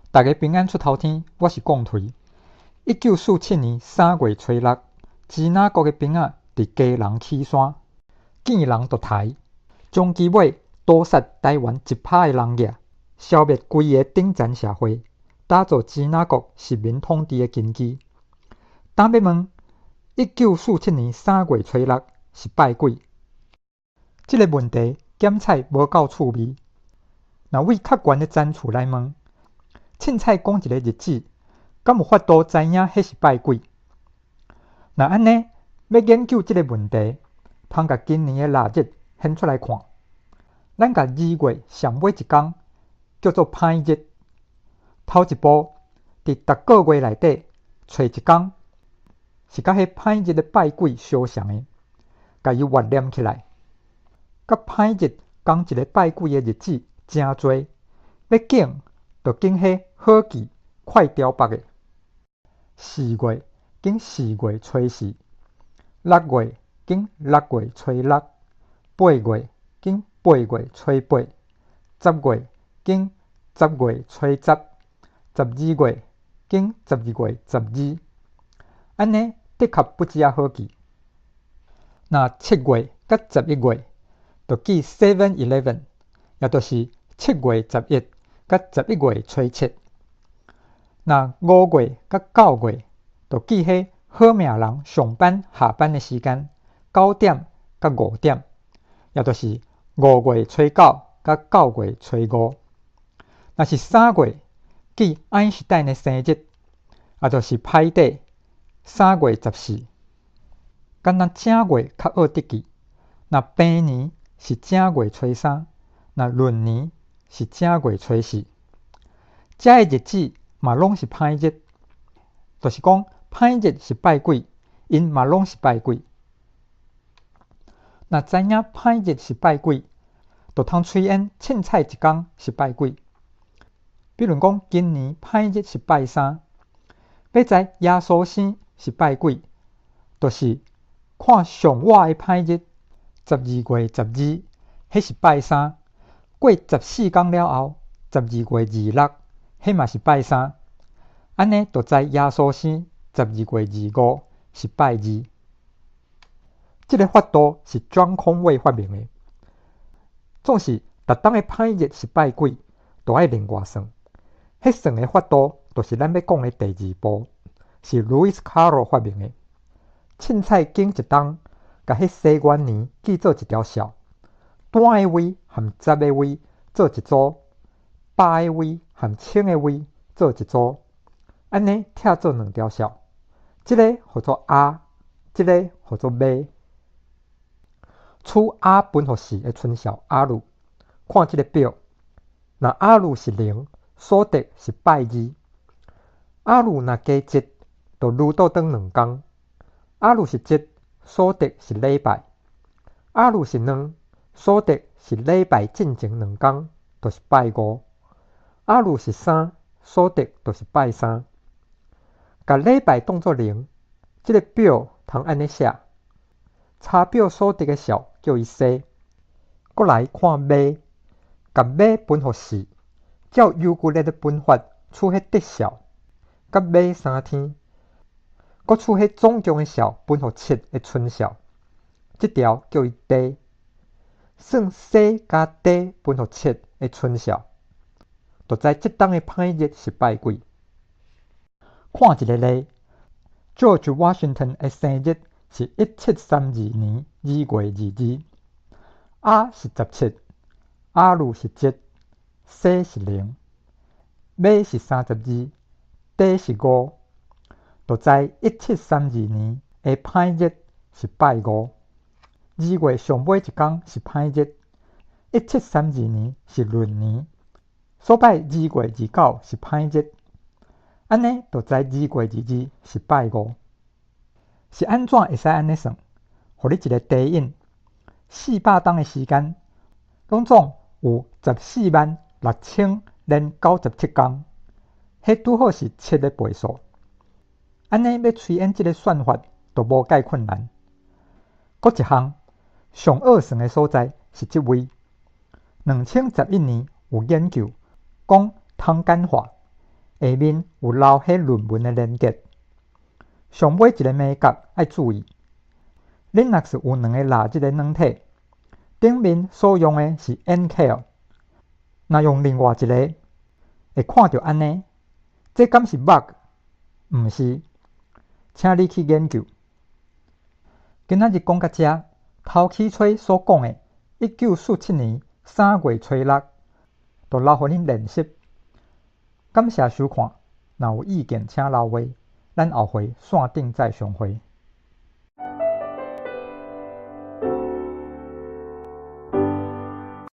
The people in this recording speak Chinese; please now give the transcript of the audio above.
大家平安出头天，我是贡推。1947年3月初6，支那国的兵仔伫基隆起山，见人夺台，将其尾屠杀台湾1%的人野，消灭规个顶层社会，打造支那国实民统治的根基。当要问1947年3月初6是拜鬼，这个问题检采无够趣味。若为较悬的层次来问，凊彩讲一个日子，敢有法度知影迄是拜鬼？若安尼，要研究这个问题，通甲今年的腊日显出来看。咱甲2月上尾一天叫做歹日，头一步伫逐个月内底找一天，是甲迄歹日的拜鬼相像的，甲伊活念起来。甲歹日讲一个拜鬼的日子真多，要敬就敬迄好记快雕白的。4月敬4月初4，6月敬6月初6，8月敬8月初8，10月敬10月初10，12月敬12月12。安尼的确不只好记。那7月甲11月就记 7-11， 也就是7月11甲11月初7。那5月甲9月就记迄好命人上班下班的时间，9点甲5点，也就是5月初9甲9月初5。若是3月记爱因斯坦的生日，也就是歹地3月14。敢若正月较好得记，若平年是正月初3，若闰年是正月初4。这个日子嘛拢是歹日，就是讲歹日是拜鬼，因嘛拢是拜鬼。若知影歹日是拜鬼，就通推演凊彩一天是拜鬼。比如讲今年歹日是拜3，要知耶稣生是拜鬼，就是看上晚的歹日12月12，迄是拜3。过14天了后，12月26，迄嘛是拜3。安尼就知耶稣生12月25是拜2。这个法度是庄孔伟发明的。总是逐当的歹日是拜鬼，就要另外算。迄算的法度就是咱要讲的第2步，是 Lewis Carroll 发明的。凊彩拣一天，甲迄西元年记做一条线，短的位和窄的位做一组，八的位和轻的位做一组，安尼拆做2条线。这个叫做 R， 这个叫做 B。取 R 分互4的春宵 R， 看这个表，若 R 是0，所得是拜2。R 若加7，就愈倒转2天。R 是7，所得是礼拜。R 是2，所得是礼拜进前2天，就是拜5。R 是3，所得就是拜3。甲礼拜当作0，这个表通安尼写：查表所得的数叫伊 C。过来看尾，甲尾分互4，照尤克里的分法取迄得数，甲尾3天，搁取迄总共的数分互7的春宵，这条叫伊 D。算 C 加 D 分互7的春宵，就知这当的歹日是拜鬼。看一个例 ，George Washington 的生日是1732年2月22。R 是17，R 是7，C 是0，尾是32，D 是5，就知1732年的歹日是拜5。2月上尾一天是歹日，1732年是闰年，所拜2月29是歹日。安尼就知2月22是拜5。是安怎会使安尼算？互你一个地印，400天的时间，拢总有146097天，迄拄好是7的倍数。安尼要推演这个算法，就无介困难。搁一项，上好算的所在是这位。2011年有研究讲通简化，下面有留迄论文的连结。上尾一个美角要注意，恁若是有两个垃圾的软体，顶面所用的是 NCAL， 若用另外一个，会看到安尼，这敢是 bug？ 毋是，请你去研究。今仔日讲到这，头起吹所讲的1947年3月初6，就留互恁练习。感谢收看，若有意见请留言，咱后回线顶再相会。